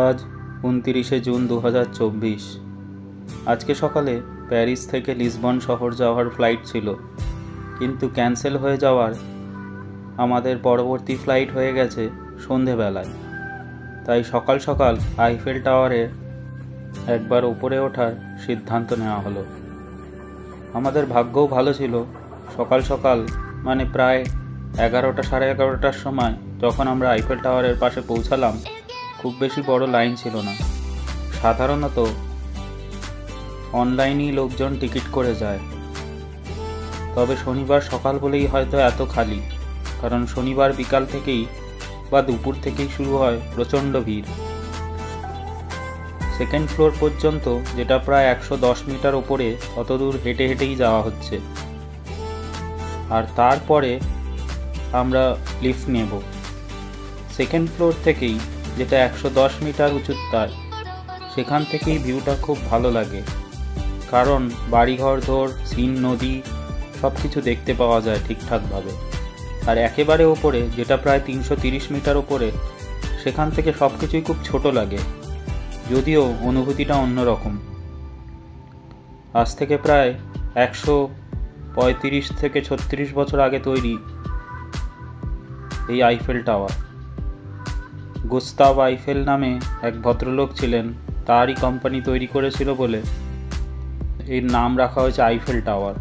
আজ 29শে জুন 2024। আজকে সকালে প্যারিস থেকে লিসবন শহর যাওয়ার ফ্লাইট ছিল, কিন্তু ক্যান্সেল হয়ে যাওয়ার আমাদের পরবর্তী ফ্লাইট হয়ে গেছে সন্ধেবেলায়। তাই সকাল সকাল আইফেল টাওয়ারে একবার উপরে ওঠার সিদ্ধান্ত নেওয়া হলো। আমাদের ভাগ্যও ভালো ছিল, সকাল সকাল মানে প্রায় 11টা সাড়ে 11টার সময় যখন আমরা আইফেল টাওয়ারের পাশে পৌঁছালাম, খুব বেশি বড় লাইন ছিল না। সাধারণত অনলাইনেই লোকজন টিকিট করে যায়, তবে শনিবার সকাল বলেই হয়তো এত খালি, কারণ শনিবার বিকাল থেকেই বা দুপুর থেকেই শুরু হয় প্রচণ্ড ভিড়। সেকেন্ড ফ্লোর পর্যন্ত, যেটা প্রায় 110 মিটার ওপরে, অত দূর হেঁটে হেঁটেই যাওয়া হচ্ছে। আর তারপরে আমরা লিফট নেব সেকেন্ড ফ্লোর থেকেই, যেটা 110 মিটার উঁচুতায়। সেখান থেকেই ভিউটা খুব ভালো লাগে, কারণ বাড়িঘর ধর সিন, নদী সব কিছু দেখতে পাওয়া যায় ঠিকঠাকভাবে। আর একেবারে ওপরে, যেটা প্রায় 330 মিটার ওপরে, সেখান থেকে সব কিছুই খুব ছোট লাগে, যদিও অনুভূতিটা অন্যরকম। আজ থেকে প্রায় 135 থেকে 36 বছর আগে তৈরি এই আইফেল টাওয়ার। গুস্তাভ আইফেল নামে এক ভদ্রলোক ছিলেন, তারই কোম্পানি তৈরি করেছিল বলে এর নাম রাখা হয়েছে আইফেল টাওয়ার।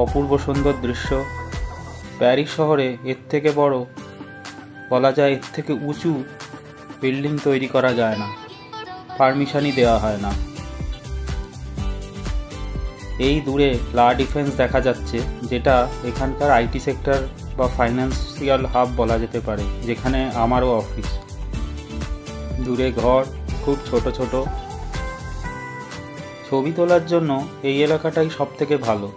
অপূর্ব সুন্দর দৃশ্য। প্যারিস শহরে এর থেকে বড়, বলা যায় এর থেকে উঁচু বিল্ডিং তৈরি করা যায় না, পারমিশনই দেওয়া হয় না। এই দূরে লা ডিফেন্স দেখা যাচ্ছে, যেটা এখানকার আইটি সেক্টর বা ফাইন্যান্সিয়াল হাব বলা যেতে পারে, যেখানে আমারও অফিস। দূরে ঘর খুব ছোট ছোট। ছবি তোলার জন্য এই এলাকাটাই সব থেকে ভালো।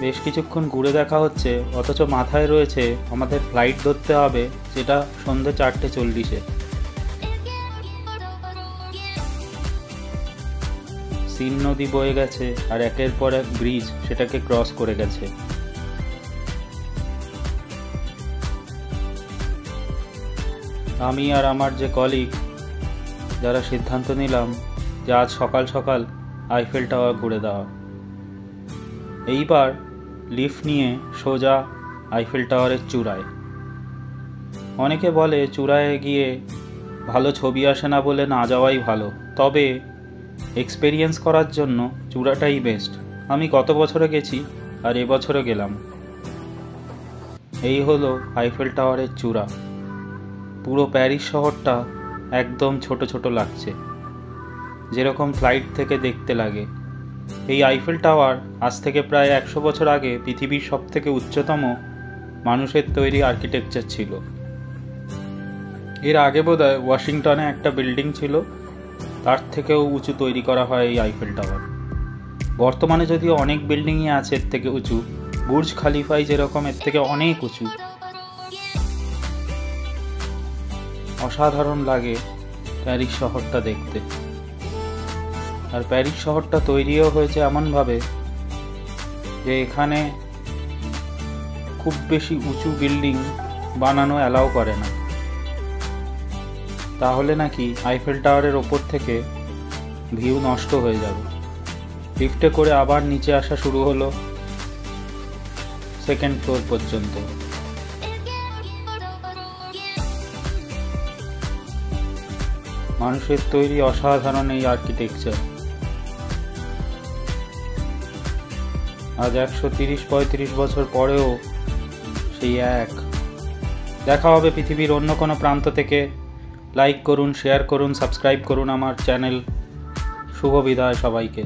বেশ কিছুক্ষণ ঘুরে দেখা হচ্ছে, অথচ মাথায় রয়েছে আমাদের ফ্লাইট ধরতে হবে, যেটা সন্ধ্যে 4:40-এ। সিন নদী বয়ে গেছে, আর একের পর এক ব্রিজ সেটাকে ক্রস করে গেছে। আমি আর আমার যে কলিগ, যারা সিদ্ধান্ত নিলাম যে আজ সকাল সকাল আইফেল টাওয়ার ঘুরে দেওয়া। এইবার লিফট নিয়ে সোজা আইফেল টাওয়ারের চূড়ায়। অনেকে বলে চূড়ায় গিয়ে ভালো ছবি আসে না বলে না যাওয়াই ভালো, তবে এক্সপেরিয়েন্স করার জন্য চূড়াটাই বেস্ট। আমি গত বছরে গেছি, আর এবছরে গেলাম। এই হলো আইফেল টাওয়ারের চূড়া। পুরো প্যারিস শহরটা একদম ছোট ছোট লাগছে, যেরকম ফ্লাইট থেকে দেখতে লাগে। এই আইফেল টাওয়ার আজ থেকে প্রায় 100 বছর আগে পৃথিবীর সবথেকে উচ্চতম মানুষের তৈরি আর্কিটেকচার ছিল। এর আগে বোধহয় ওয়াশিংটনে একটা বিল্ডিং ছিল, তার থেকেও উঁচু তৈরি করা হয় এই আইফেল টাওয়ার। বর্তমানে যদিও অনেক বিল্ডিংই আছে এর থেকে উঁচু, বুর্জ খালিফাই যেরকম এর থেকে অনেক উঁচু। অসাধারণ লাগে প্যারিস শহরটা দেখতে। আর প্যারিস শহরটা তৈরিও হয়েছে এমনভাবে যে এখানে খুব বেশি উঁচু বিল্ডিং বানানো অ্যালাউ করে না, তাহলে নাকি আইফেল টাওয়ারের ওপর থেকে ভিউ নষ্ট হয়ে যাবে। লিফটে করে আবার নিচে আসা শুরু হলো সেকেন্ড ফ্লোর পর্যন্ত। মানুষের তৈরি অসাধারণ এই আর্কিটেকচার। আজ 130-35 বছর পরেও সেই এক। দেখা হবে পৃথিবীর অন্য কোনো প্রান্ত থেকে। লাইক করুন, শেয়ার করুন, সাবস্ক্রাইব করুন আমার চ্যানেল। শুভ বিদায় সবাইকে।